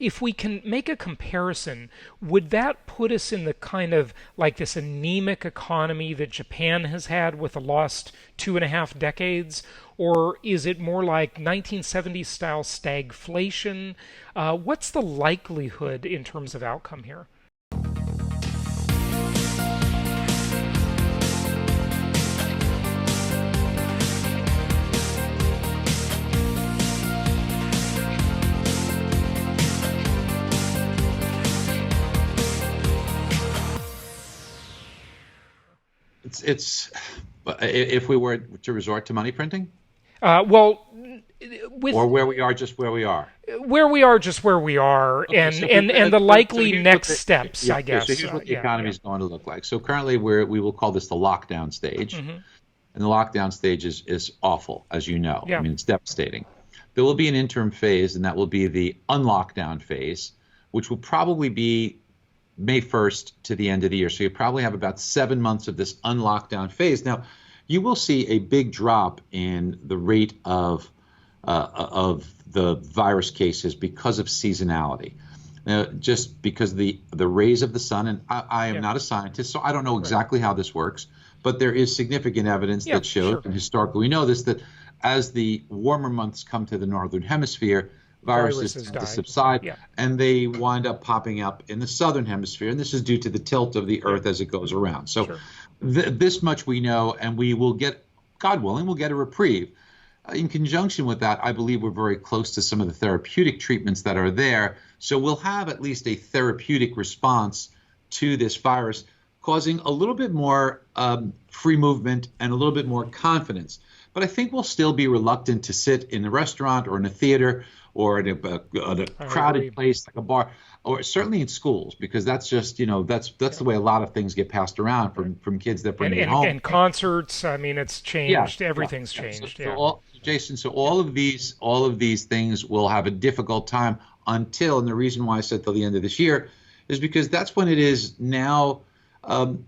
if we can make a comparison, would that put us in the kind of like this anemic economy that Japan has had with the lost 2.5 decades? Or is it more like 1970s style stagflation? What's the likelihood in terms of outcome here? It's if we were to resort to money printing, Well, with or where we are, just where we are. where we are, just where we are, Okay, and so and the likely here's what next steps, yeah, I okay, so guess. here's what the Yeah, economy yeah. is going to look like. So currently we will call this the lockdown stage, Hmm. and the lockdown stage is awful, as you know. I Yeah. mean, it's devastating. There will be an interim phase, and that will be the unlockdown phase, which will probably be May 1st to the end of the year. So you probably have about 7 months of this unlockdown phase. Now, you will see a big drop in the rate of the virus cases because of seasonality. Now, just because the rays of the sun, and I am Yeah. not a scientist, so I don't know Right. exactly how this works, but there is significant evidence Yeah. that shows, Sure. and historically we know this, that as the warmer months come to the northern hemisphere, viruses Viruses tend to die. subside Yeah. and they wind up popping up in the southern hemisphere. And this is due to the tilt of the Yeah. earth as it goes around. So Sure. this much we know, and we will get, God willing, we'll get a reprieve. In conjunction with that, I believe we're very close to some of the therapeutic treatments that are there. So we'll have at least a therapeutic response to this virus, causing a little bit more free movement and a little bit more confidence. But I think we'll still be reluctant to sit in a restaurant or in a theater or at a I crowded agree. place like a bar, or certainly in schools, because that's just, that's Yeah. the way a lot of things get passed around Right. from kids that And bring it home. and concerts. I mean, it's Yeah, changed. yeah, Everything's yeah. So, changed. so Yeah. all, Jason, so Yeah. all of these things will have a difficult time until, and the reason why I said till the end of this year is because that's when it is now. Um,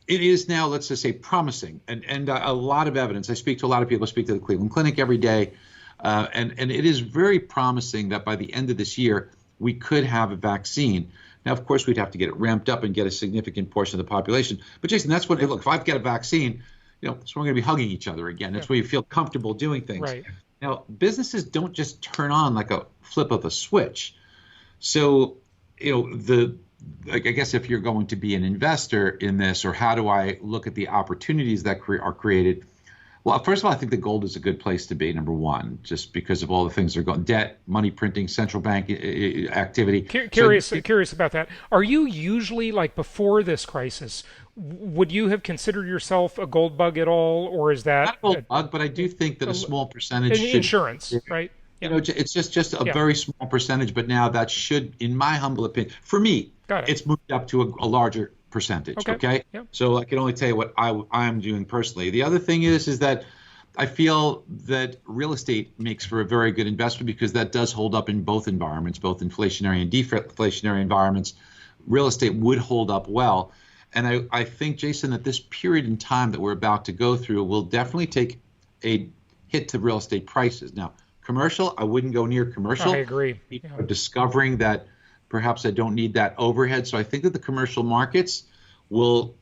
it is now, let's just say, promising, and a lot of evidence. I speak to a lot of people. I speak to the Cleveland Clinic every day, and it is very promising that by the end of this year we could have a vaccine. Now, of course, we'd have to get it ramped up and get a significant portion of the population. But Jason, that's what. Look, if I've got a vaccine, so we're going to be hugging each other again. Yeah. That's where you feel comfortable doing things. Right. Now, businesses don't just turn on like a flip of a switch. So, I guess if you're going to be an investor in this, or how do I look at the opportunities that are created? Well, first of all, I think the gold is a good place to be, number one, just because of all the things that are going, debt, money printing, central bank activity. So Curious about that. Are you usually like before this crisis? Would you have considered yourself a gold bug at all, or is that not a gold bug, but I do think that a small percentage should. insurance? Right. Yeah. It's just a Yeah. very small percentage, but now that should, in my humble opinion, for me, Got it. it's moved up to a larger percentage. Okay. Okay. Yeah. So I can only tell you what I'm doing personally. The other thing is that I feel that real estate makes for a very good investment because that does hold up in both environments, both inflationary and deflationary environments. Real estate would hold up well. And I think, Jason, that this period in time that we're about to go through will definitely take a hit to real estate prices. Now, commercial, I wouldn't go near commercial. I agree. People Yeah. are discovering that perhaps I don't need that overhead. So I think that the commercial markets will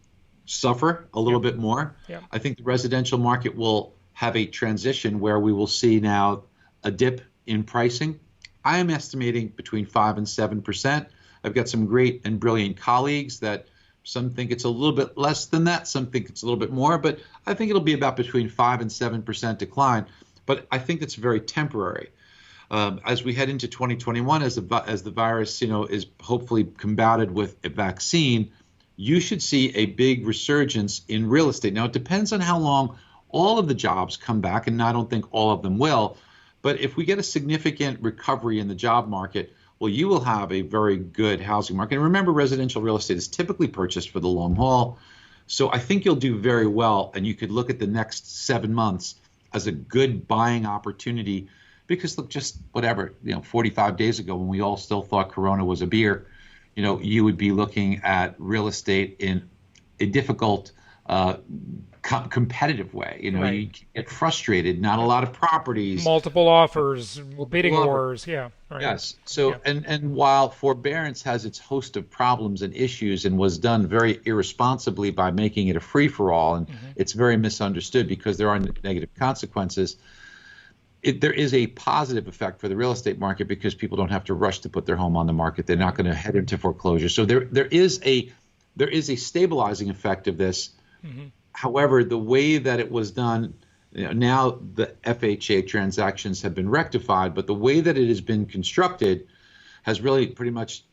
suffer a little Yeah. bit more. Yeah. I think the residential market will have a transition where we will see now a dip in pricing. I am estimating between 5 and 7%. I've got some great and brilliant colleagues that some think it's a little bit less than that, some think it's a little bit more, but I think it'll be about between 5 and 7% decline. But I think it's very temporary. As we head into 2021, as the virus, is hopefully combated with a vaccine, you should see a big resurgence in real estate. Now, it depends on how long all of the jobs come back, and I don't think all of them will. But if we get a significant recovery in the job market, well, you will have a very good housing market. And remember, residential real estate is typically purchased for the long haul. So I think you'll do very well, and you could look at the next 7 months as a good buying opportunity. Because look, just whatever, 45 days ago when we all still thought Corona was a beer, you would be looking at real estate in a difficult uh, competitive way. You know, Right. you get frustrated. Not a Yep. lot of properties. Multiple offers, bidding Well, wars. Yeah. Right. yes. So, Yeah. and while forbearance has its host of problems and issues and was done very irresponsibly by making it a free for all, and Hmm. it's very misunderstood because there are negative consequences, there is a positive effect for the real estate market because people don't have to rush to put their home on the market. They're not Right. going to head into foreclosure. So there is a stabilizing effect of this. Hmm. However, the way that it was done, now the FHA transactions have been rectified, but the way that it has been constructed has really pretty much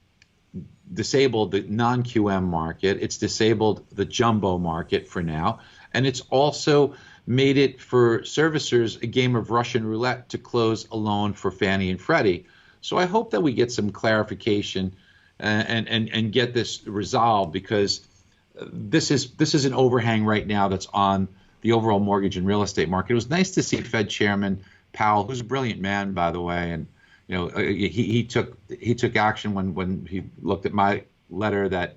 disabled the non-QM market. It's disabled the jumbo market for now. And it's also made it for servicers a game of Russian roulette to close a loan for Fannie and Freddie. So I hope that we get some clarification and get this resolved because this is an overhang right now that's on the overall mortgage and real estate market. It was nice to see Fed Chairman Powell, who's a brilliant man, by the way, and he took action when he looked at my letter that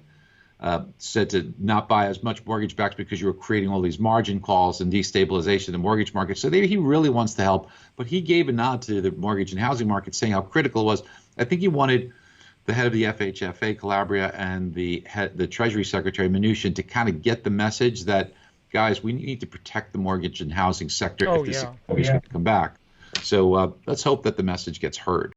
said to not buy as much mortgage backs because you were creating all these margin calls and destabilization of the mortgage market. So he really wants to help, but he gave a nod to the mortgage and housing market, saying how critical it was. I think he wanted the head of the FHFA, Calabria, and the Treasury Secretary, Mnuchin, to kind of get the message that, guys, we need to protect the mortgage and housing sector Oh if this yeah. economy is going to come back. So let's hope that the message gets heard.